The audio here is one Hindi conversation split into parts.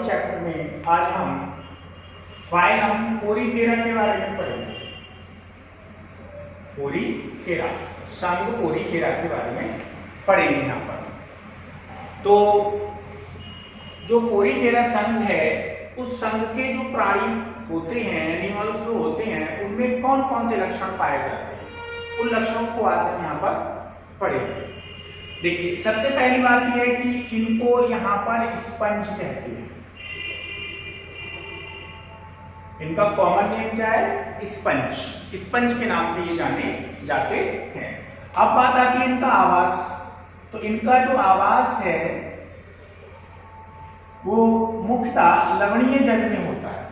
चैप्टर में आज हम फाइलम पोरीफेरा के बारे में पढ़ेंगे। पोरीफेरा, संघ पोरीफेरा के बारे में पढ़ेंगे यहाँ पर। तो जो पोरीफेरा संघ है, उस संघ के जो प्राणी होते हैं, एनिमल्स जो होते हैं, उनमें कौन कौन से लक्षण पाए जाते हैं, उन लक्षणों को आज हम यहाँ पर पढ़ेंगे। देखिए, सबसे पहली बात यह है कि इनको यहाँ पर स्पंज कहते हैं। इनका कॉमन नेम क्या है? स्पंज। स्पंज के नाम से ये जाने जाते हैं। अब बात आती है इनका आवास। तो इनका जो आवास है वो मुख्यतः लवणीय जल में होता है,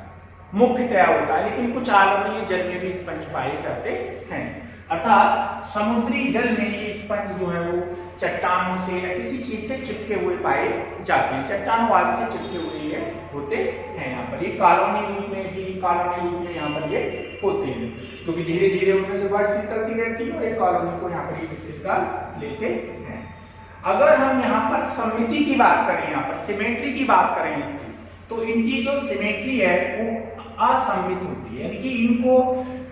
मुख्यतया होता है, लेकिन कुछ अलवणीय जल में भी स्पंज पाए जाते हैं। अर्थात समुद्री जल में ये स्पंज जो है वो चट्टानों से या किसी चीज से चिपके हुए पाए जाते हैं। चट्टानों वाल से चिपके हुए ये होते हैं। यहाँ पर ये कॉलोनी रूप में यहाँ पर ये होते हैं, क्योंकि धीरे धीरे उनमें से बर्ड्स निकलती रहती है और एक कॉलोनी को यहाँ पर ये विकसित कर लेते हैं। अगर हम यहाँ पर सममिति की बात करें, यहाँ पर सिमेट्री की बात करें इसकी, तो इनकी जो सिमेट्री है वो असममित होती है, यानी कि इनको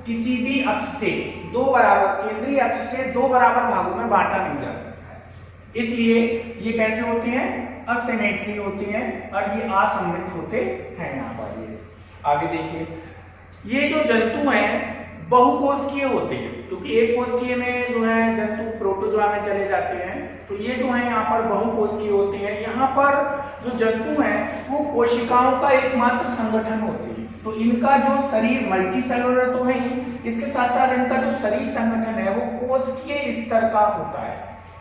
किसी भी अक्ष से दो बराबर, केंद्रीय अक्ष से दो बराबर भागों में बांटा नहीं जा सकता है। इसलिए ये कैसे होते हैं? असिमेट्री होते हैं और ये असममित होते हैं। यहाँ पर ये आगे देखिए, ये जो जंतु हैं बहुकोशिकीय होते हैं, क्योंकि एक कोशिकीय में जो है जंतु प्रोटोजोआ में चले जाते हैं, तो ये जो है यहाँ पर बहुकोशिकीय होते हैं। यहाँ पर जो जंतु हैं वो कोशिकाओं का एकमात्र संगठन होते हैं। तो इनका जो शरीर मल्टी सेलुलर तो है ही, इसके साथ साथ इनका जो शरीर संगठन है वो कोशिकीय स्तर का होता है,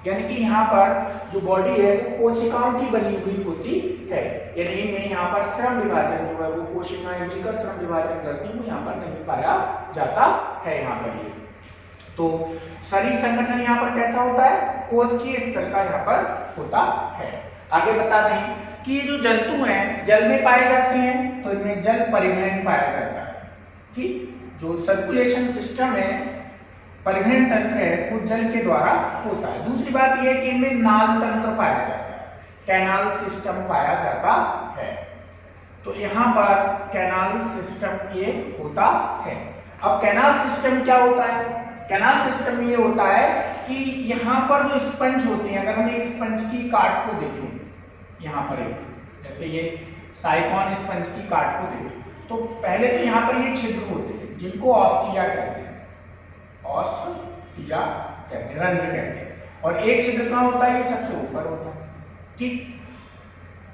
यानी कि यहाँ पर जो बॉडी है वो कोशिकाओं की बनी हुई होती है। यानी इनमें यहाँ पर श्रम विभाजन जो है वो कोशिकाएं मिलकर श्रम विभाजन करती हैं, वो यहाँ पर नहीं पाया जाता है। यहाँ पर ये तो शरीर संगठन यहाँ पर कैसा होता है? कोशिकीय स्तर का यहाँ पर होता है। आगे बता दें कि ये जो जंतु हैं जल में पाए जाते हैं, तो इनमें जल परिवहन पाया जाता है। ठीक, जो सर्कुलेशन सिस्टम है, परिवहन तंत्र है, वो जल के द्वारा होता है। दूसरी बात यह है कि इनमें नाल तंत्र पाया जाता है, कैनाल सिस्टम पाया जाता है। तो यहाँ पर कैनाल सिस्टम ये होता है। अब कैनाल सिस्टम क्या होता है? कैनाल सिस्टम ये होता है कि यहाँ पर जो स्पंज होते हैं, अगर हम एक स्पंज की काट को देखें, यहाँ पर एक जैसे ये साइकॉन स्पंज की काट को देखें, तो पहले तो यहाँ पर ये छिद्र होते हैं जिनको ऑस्टिया कहते हैं, ऑस्टिया कहते हैं, रंध्र कहते हैं। और एक छिद्र कहाँ होता है? ये सबसे ऊपर होता है। ठीक,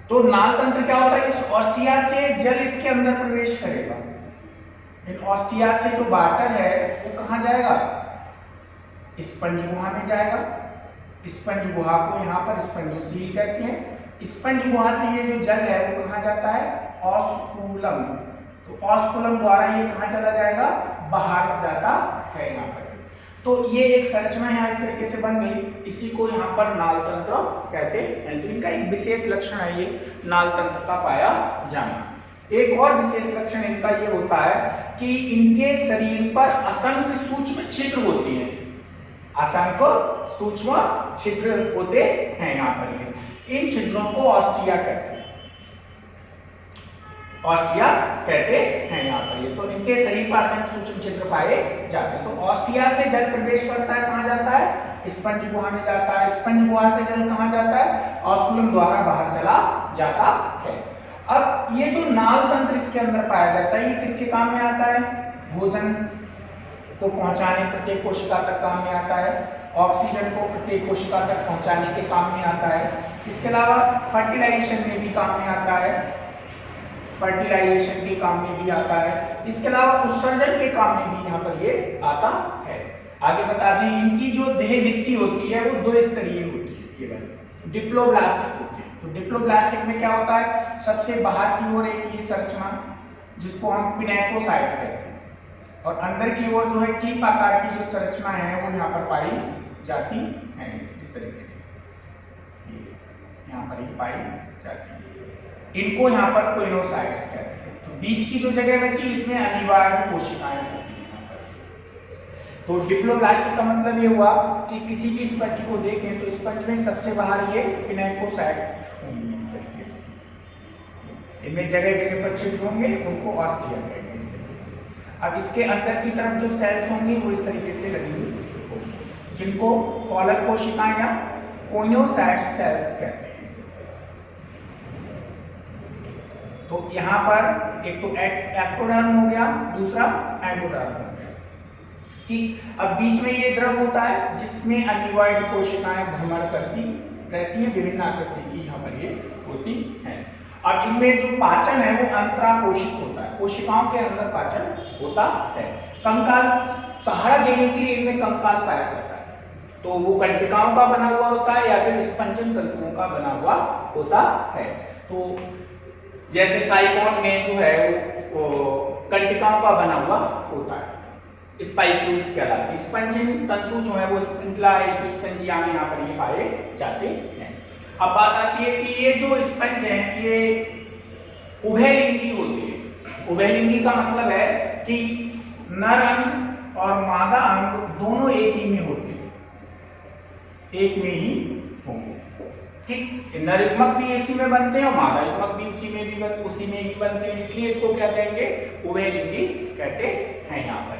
तो नाल तंत्र क्या होता है? इस ऑस्टिया से जल इसके अंदर प्रवेश करेगा। इन ऑस्टिया से जो वाटर है वो कहाँ जाएगा? स्पंज गुहा में जाएगा। स्पंज गुहा को यहाँ पर स्पंजोसील कहते हैं। स्पंज गुहा से ये जो जल है वो कहाँ जाता है? ऑस्कुलम। तो ऑस्कुलम द्वारा ये कहाँ चला जाएगा? बाहर जाता है यहाँ पर। तो ये एक संरचना यहाँ इस तरीके से बन गई, इसी को यहाँ पर नाल तंत्र कहते हैं। तो इनका एक विशेष लक्षण है ये नाल तंत्र का पाया जाना। एक और विशेष लक्षण इनका ये होता है कि इनके शरीर पर असंख्य सूक्ष्म छिद्र होते हैं। असंख्य सूक्ष्म छिद्र होते हैं यहाँ पर। इन छिद्रों को ऑस्टिया कहते हैं, ऑस्टिया कहते हैं यहाँ पर ये। तो इनके शरीर पर असंख्य सूक्ष्म छिद्र पाए जाते हैं। तो ऑस्टिया से जल प्रवेश करता है, कहाँ जाता है? स्पंज गुहा में जाता है। स्पंज गुहा से जल कहाँ जाता है? ऑस्कुलम द्वारा बाहर चला जाता है। अब ये जो नाल तंत्र इसके अंदर पाया जाता है, ये किसके काम में आता है? भोजन को पहुंचाने, प्रत्येक कोशिका तक काम में आता है। ऑक्सीजन को प्रत्येक कोशिका तक पहुंचाने के काम में आता है। इसके अलावा फर्टिलाइजेशन में भी काम में आता है, फर्टिलाइजेशन के काम में भी आता है। इसके अलावा उत्सर्जन के काम में भी यहाँ पर ये आता है। आगे बता दें, इनकी जो देह भित्ति होती है वो दो स्तरीय होती है, केवल डिप्लोब्लास्टिक होती है। तो डिप्लोब्लास्टिक में क्या होता है? सबसे बाहर की ओर एक ये संरचना जिसको हम पिनेकोसाइट कहते हैं, और अंदर की ओर जो है टीप आकार की जो संरचना है वो यहाँ पर पाई जाती है। इस तरीके से यहाँ पर ये पाई जाती है। इनको यहाँ पर कोइनोसाइट्स कहते हैं। तो बीच की जो जगह बची इसमें अनिवार्य कोशिकाएं होती हैं यहाँ पर। तो डिप्लोब्लास्टिक का मतलब ये हुआ कि किसी भी स्पंज को देखें तो स्पंज में सबसे बाहर ये पिनेकोसाइट होंगी इस तरीके से। इनमें जगह जगह पर छिद्र होंगे, उनको ऑस्टिया कहेंगे इस तरीके से। अब इसके अंदर की तरफ जो सेल्स होंगी वो इस तरीके से लगी हुई होंगी, जिनको कॉलर कोशिकाएं या कोइनोसाइट सेल्स कहते हैं इस तरीके से। तो यहाँ पर एक तो एक्टोडर्म हो गया, दूसरा एंडोडर्म हो गया, ठीक। अब बीच में ये द्रव होता है जिसमें अनिवॉइड कोशिकाएं भ्रमण करती रहती हैं, विभिन्न आकृति की यहाँ पर ये होती हैं। अब इनमें जो पाचन है वो अंतराकोशिक होता है, कोशिकाओं के अंदर पाचन होता है। कंकाल सहारा देने के लिए इनमें कंकाल पाया जाता है, तो वो कंटिकाओं का बना हुआ होता है या फिर स्पंजन तंतुओं का बना हुआ होता है। तो जैसे साइकोन में जो है वो कंटिकाओं का बना हुआ होता है, स्पाइक्यूल्स कहलाते हैं। स्पंजन तंतु जो है वो स्पिंजला स्पंजिया में यहाँ पर ये पाए जाते हैं। अब बात आती है कि ये जो स्पंज है ये उभयलिंगी होती है। उभयलिंगी का मतलब है कि नर अंग और मादा अंग दोनों एक ही में होते हैं, एक में ही होंगे, ठीक। नर युग्मक भी इसी में बनते हैं और मादा युग्मक भी उसी में ही बनते हैं, इसलिए इसको क्या कहेंगे, उभयलिंगी कहते हैं यहाँ पर।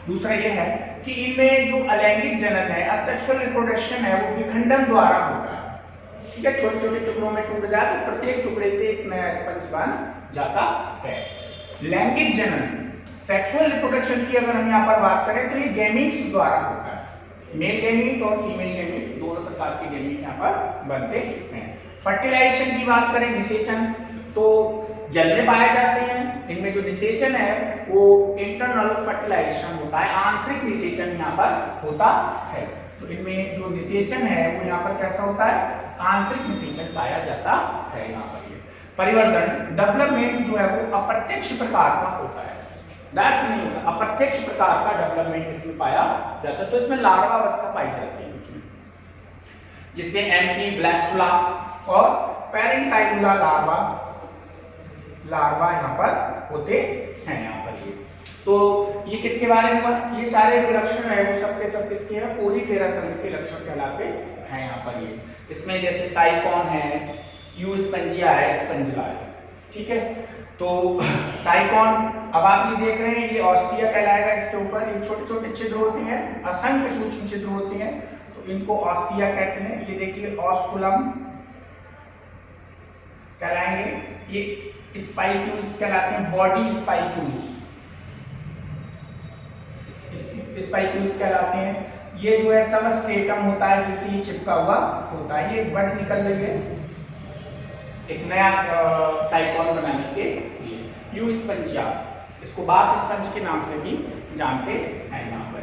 दूसरा यह है कि इनमें जो अलैंगिक जनन है, असेक्सुअल रिप्रोडक्शन है, वो विखंडन द्वारा होता है, ठीक है। छोटे छोटे टुकड़ों में टूट जाए तो प्रत्येक टुकड़े से एक नया स्पंज बन जाता है। लैंगिक जनन, सेक्सुअल रिप्रोडक्शन की अगर हम यहाँ पर बात करें तो ये गैमीट्स द्वारा होता है। मेल गैमीट और फीमेल गैमीट दोनों प्रकार के गैमीट यहाँ पर बनते हैं। फर्टिलाइजेशन की बात करें, निषेचन, तो जल में पाए जाते हैं। इनमें जो निषेचन है वो इंटरनल फर्टिलाइजेशन होता है, आंतरिक निषेचन यहाँ पर होता है। तो इनमें जो निषेचन है वो यहाँ पर कैसा होता है, आंतरिक निषेचन पाया जाता है यहाँ पर। ये परिवर्धन, डेवलपमेंट जो है वो अप्रत्यक्ष प्रकार का होता है, डायरेक्ट नहीं होता, अप्रत्यक्ष प्रकार का डेवलपमेंट इसमें पाया जाता है। तो इसमें लार्वा अवस्था पाई जाती है उसमें, जिससे एम्पी ब्लास्टुला और पेरेंटाइमुला लार्वा यहाँ पर होते हैं यहाँ पर। ये तो ये किसके बारे में हुआ, ये सारे जो लक्षण है वो सबके सब किसके हैं, पोलीफेरा संघ के लक्षण कहलाते हैं यहाँ पर। ये इसमें जैसे साइकोन है, यू स्पंजिया है, स्पंजिला है, ठीक है। तो साइकोन, अब आप ये देख रहे हैं ये ऑस्टिया कहलाएगा, इसके ऊपर ये छोटे छोटे छिद्र होते हैं, असंख्य सूक्ष्म छिद्र होते हैं, तो इनको ऑस्टिया कहते हैं। ये देखिए ऑस्कुलम कहलाएंगे, ये स्पाइक्यूल्स कहलाते हैं, बॉडी स्पाइक्यूल्स कहलाते हैं। ये जो है सबस्ट्रेटम होता है जिससे ये चिपका हुआ होता है। ये बड निकल रही है एक नया साइकोन बनाने के लिए। यू स्पंजिया, इसको बाथ स्पंज के नाम से भी जानते हैं यहाँ पर।